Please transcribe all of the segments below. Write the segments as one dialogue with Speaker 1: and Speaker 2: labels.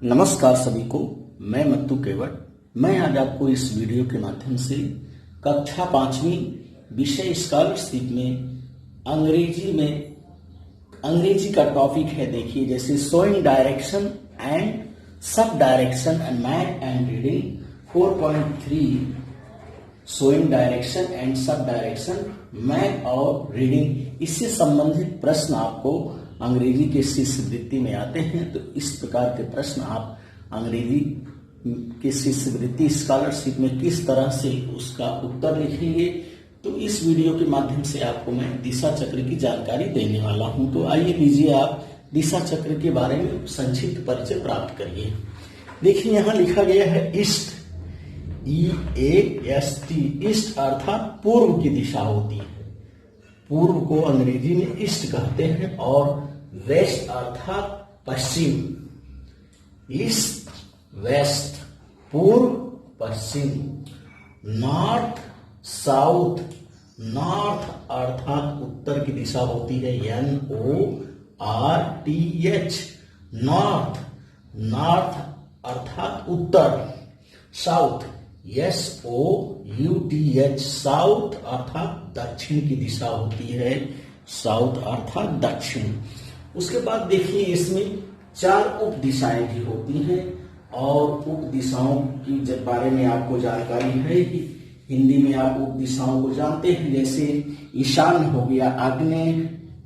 Speaker 1: नमस्कार सभी को। मैं मत्तू केवट। मैं आज आपको इस वीडियो के माध्यम से कक्षा 5वीं विषय स्कॉलरशिप में अंग्रेजी का टॉपिक है। देखिए, जैसे showing direction and sub direction and math and reading 4.3 showing direction and sub direction math और रीडिंग, इससे संबंधित प्रश्न आपको अंग्रेजी के शिष्यवृत्ति में आते हैं। तो इस प्रकार के प्रश्न आप अंग्रेजी के शिष्यवृत्ति स्कॉलरशिप में किस तरह से उसका उत्तर लिखेंगे, तो इस वीडियो के माध्यम से आपको मैं दिशा चक्र की जानकारी देने वाला हूं। तो आइए लीजिए, आप दिशा चक्र के बारे में संक्षिप्त परिचय प्राप्त करिए। देखिए, यहाँ लिखा गया है ईस्ट, EAST, ईस्ट अर्थात पूर्व की दिशा होती है। पूर्व को अंग्रेजी में ईस्ट कहते हैं और वेस्ट अर्थात पश्चिम। ईस्ट वेस्ट, पूर्व पश्चिम। नॉर्थ साउथ, नॉर्थ अर्थात उत्तर की दिशा होती है, NORTH, नॉर्थ। नॉर्थ अर्थात उत्तर। साउथ, SOUTH, साउथ अर्थात दक्षिण की दिशा होती है, साउथ अर्थात दक्षिण। उसके बाद देखिए, इसमें 4 उप दिशाएं भी होती हैं और उप दिशाओं की बारे में आपको जानकारी है ही। हिंदी में आप उप दिशाओं को जानते हैं, जैसे ईशान हो गया, आग्नेय,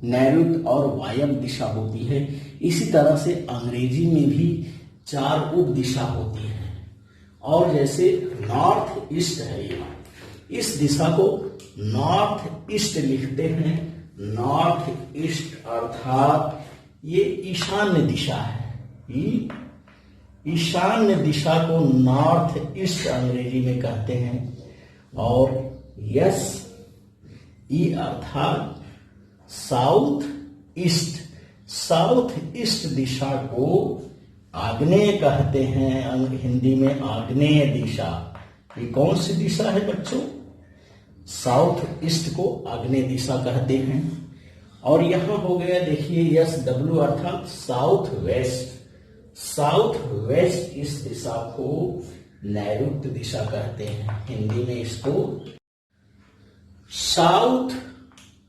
Speaker 1: नैऋत्य और वायव्य दिशा होती है। इसी तरह से अंग्रेजी में भी 4 उप दिशा होती है। और जैसे नॉर्थ ईस्ट है, इस दिशा को नॉर्थ ईस्ट लिखते हैं। नॉर्थ ईस्ट अर्थात ये ईशान्य दिशा है। ईशान्य दिशा को नॉर्थ ईस्ट अंग्रेजी में कहते हैं। और E अर्थात साउथ ईस्ट, साउथ ईस्ट दिशा को आग्नेय कहते हैं, हिंदी में आग्नेय दिशा। ये कौन सी दिशा है बच्चों? साउथ ईस्ट को आग्नेय दिशा कहते हैं। और यहां हो गया, देखिए, SW अर्थात साउथ वेस्ट। साउथ वेस्ट इस दिशा को नैऋत्य दिशा कहते हैं, हिंदी में इसको साउथ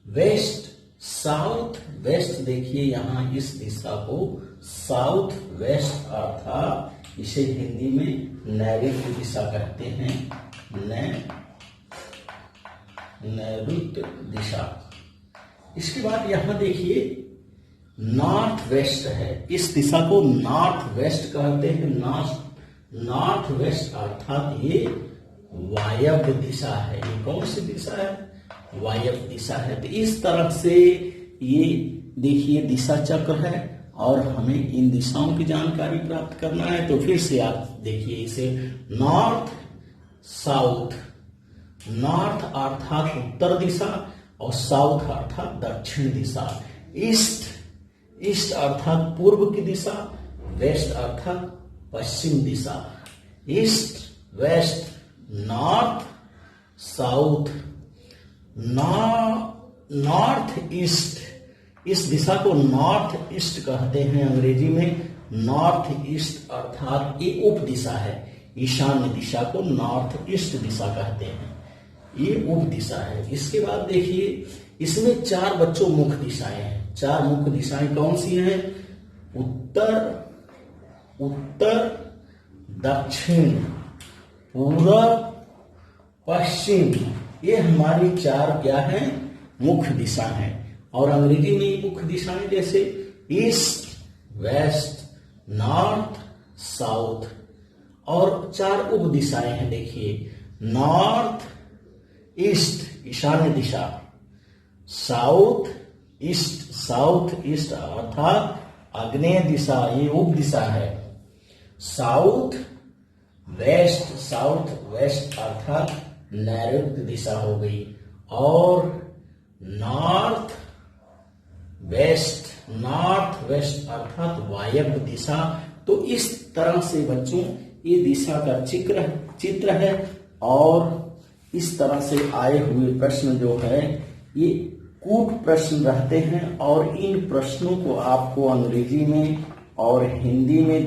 Speaker 1: वेस्ट। साउथ वेस्ट, देखिए यहां इस दिशा को साउथ वेस्ट अर्थात इसे हिंदी में नैऋत्य दिशा कहते हैं, नैऋत्य दिशा। इसके बाद यहां देखिए नॉर्थ वेस्ट है, इस दिशा को नॉर्थ वेस्ट कहते हैं। नॉर्थ वेस्ट अर्थात ये वायव्य दिशा है। ये कौन सी दिशा है? वायव्य दिशा है। तो इस तरह से ये देखिए दिशा चक्र है और हमें इन दिशाओं की जानकारी प्राप्त करना है। तो फिर से आप देखिए इसे, नॉर्थ साउथ, नॉर्थ अर्थात उत्तर दिशा और साउथ अर्थात दक्षिण दिशा। ईस्ट, ईस्ट अर्थात पूर्व की दिशा, वेस्ट अर्थात पश्चिम दिशा। East west, north south, north east, इस दिशा को नॉर्थ ईस्ट कहते हैं अंग्रेजी में। नॉर्थ ईस्ट अर्थात ये उप दिशा है, ईशान्य दिशा को नॉर्थ ईस्ट दिशा कहते हैं, ये उप दिशा है। इसके बाद देखिए, इसमें 4 बच्चों मुख्य दिशाएं हैं। 4 मुख्य दिशाएं कौन सी हैं? उत्तर, उत्तर दक्षिण, पूर्व पश्चिम। ये हमारी 4 क्या हैं? मुख्य दिशा हैं। और अंग्रेजी में मुख्य दिशाएं जैसे ईस्ट वेस्ट, नॉर्थ साउथ। और 4 उप दिशाएं हैं, देखिए, नॉर्थ ईस्ट ईशान्य दिशा, साउथ ईस्ट, साउथ ईस्ट अर्थात आग्नेय दिशा, ये उप दिशा है। साउथ वेस्ट, साउथ वेस्ट अर्थात नैऋत्य दिशा हो गई। और नॉर्थ वेस्ट, नॉर्थ वेस्ट अर्थात वायव्य दिशा। तो इस तरह से बच्चों ये दिशा का चित्र है। और इस तरह से आए हुए प्रश्न जो है ये कूट प्रश्न रहते हैं और इन प्रश्नों को आपको अंग्रेजी में और हिंदी में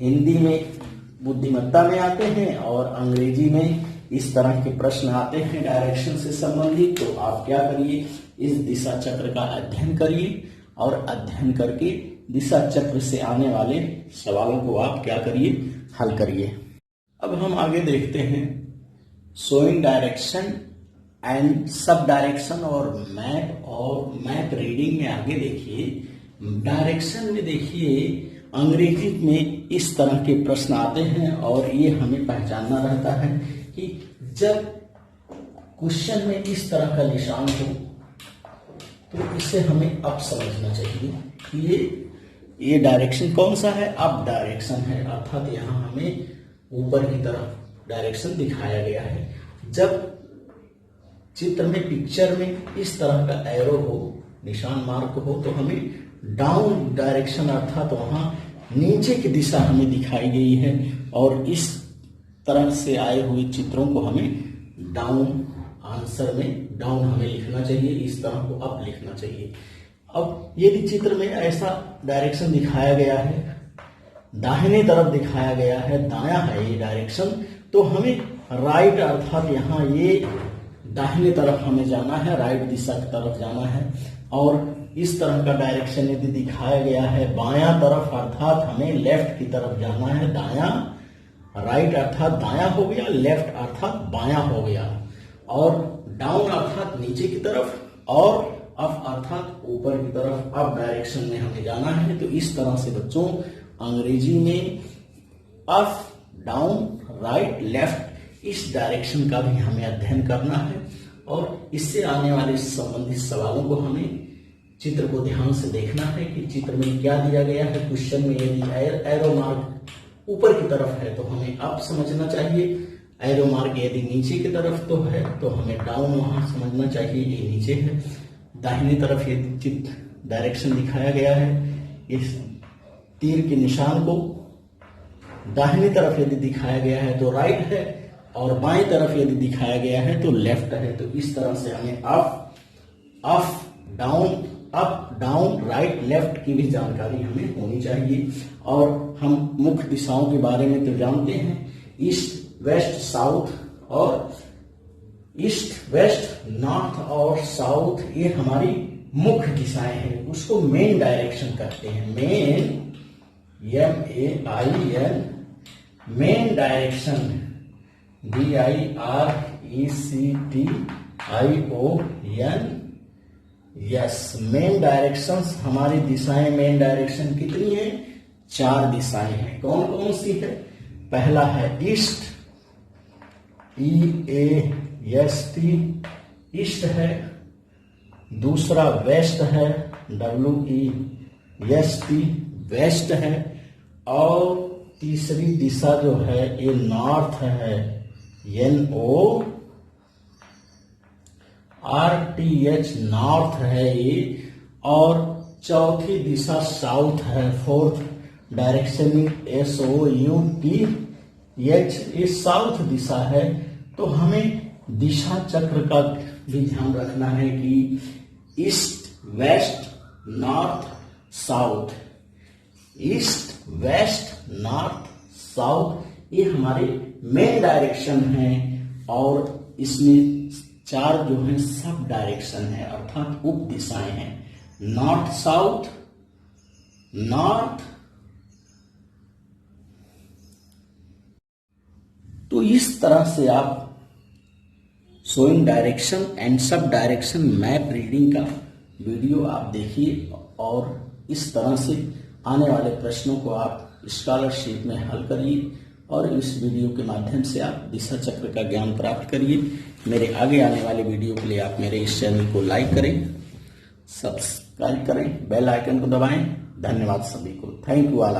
Speaker 1: हिंदी में बुद्धिमत्ता में आते हैं और अंग्रेजी में इस तरह के प्रश्न आते हैं डायरेक्शन से संबंधित। तो आप क्या करिए, इस दिशा चक्र का अध्ययन करिए और अध्ययन करके दिशा चक्र से आने वाले सवालों को आप क्या करिए, हल करिए। अब हम आगे देखते हैं showing direction and sub direction और मैप रीडिंग में आगे देखिए। डायरेक्शन में देखिए अंग्रेजी में इस तरह के प्रश्न आते हैं और ये हमें पहचानना रहता है कि जब क्वेश्चन में इस तरह का निशान हो तो इसे हमें अब समझना चाहिए कि ये डायरेक्शन कौन सा है, अब डायरेक्शन है, अर्थात यहाँ हमें ऊपर की तरफ डायरेक्शन दिखाया गया है। जब चित्र में पिक्चर में इस तरह का एरो हो, निशान मार्क हो, तो हमें डाउन डायरेक्शन अर्थात वहां नीचे की दिशा हमें दिखाई गई है और इस तरह से आए हुए चित्रों को हमें डाउन, आंसर में डाउन हमें लिखना चाहिए, इस तरह को अप लिखना चाहिए। अब यदि चित्र में ऐसा डायरेक्शन दिखाया गया है, दाहिने तरफ दिखाया गया है, दायां है ये डायरेक्शन, तो हमें राइट अर्थात यहाँ ये दाहिने तरफ हमें जाना है, राइट दिशा की तरफ जाना है। और इस तरह का डायरेक्शन यदि दिखाया गया है बायां तरफ अर्थात हमें लेफ्ट की तरफ जाना है। दायां, राइट अर्थात दायां हो गया, लेफ्ट अर्थात बायां हो गया, और डाउन अर्थात नीचे की तरफ और अप अर्थात ऊपर की तरफ। अप डायरेक्शन में हमें जाना है। तो इस तरह से बच्चों अंग्रेजी में अप, डाउन, राइट, लेफ्ट इस डायरेक्शन का भी हमें अध्ययन करना है और इससे आने वाले संबंधित सवालों को हमें चित्र को ध्यान से देखना है कि चित्र में क्या दिया गया है। क्वेश्चन में यदि एरो मार्क ऊपर की तरफ है तो हमें अप समझना चाहिए, एरो मार्क यदि नीचे की तरफ तो है तो हमें डाउन वहां समझना चाहिए, ये नीचे है। दाहिने तरफ यदि चित्र डायरेक्शन दिखाया गया है, इस तीर के निशान को दाहिनी तरफ यदि दिखाया गया है तो राइट है और बाएं तरफ यदि दिखाया गया है तो लेफ्ट है। तो इस तरह से हमें up, down, up, down, right, left की भी जानकारी हमें होनी चाहिए। और हम मुख्य दिशाओं के बारे में तो जानते हैं, ईस्ट, वेस्ट, साउथ, और ईस्ट, वेस्ट, नॉर्थ और साउथ ये हमारी मुख्य दिशाएं हैं। उसको मेन डायरेक्शन कहते हैं। Main, MAIN, main direction, DIRECTION, yes. Main directions हमारी दिशाएं, मेन डायरेक्शन कितनी है? 4 दिशाएं हैं। कौन कौन सी है? पहला है ईस्ट, EAST, ईस्ट है। दूसरा वेस्ट है, WEST, वेस्ट है। और तीसरी दिशा जो है ये नॉर्थ है, NORTH, नॉर्थ है ये। और चौथी दिशा साउथ है, फोर्थ डायरेक्शन SOUTH, ये साउथ दिशा है। तो हमें दिशा चक्र का भी ध्यान रखना है कि east, west, north, south, east, west, north, south ये हमारे मेन डायरेक्शन हैं और इसमें 4 जो है सब डायरेक्शन है अर्थात उप दिशाएं हैं। North, south, north. तो इस तरह से आप showing direction and sub direction map reading का वीडियो आप देखिए और इस तरह से आने वाले प्रश्नों को आप स्कॉलरशिप में हल करिए और इस वीडियो के माध्यम से आप दिशा चक्र का ज्ञान प्राप्त करिए। मेरे आगे आने वाले वीडियो के लिए आप मेरे इस चैनल को लाइक करें, सब्सक्राइब करें, बेल आइकन को दबाएं। धन्यवाद सभी को। Thank you all.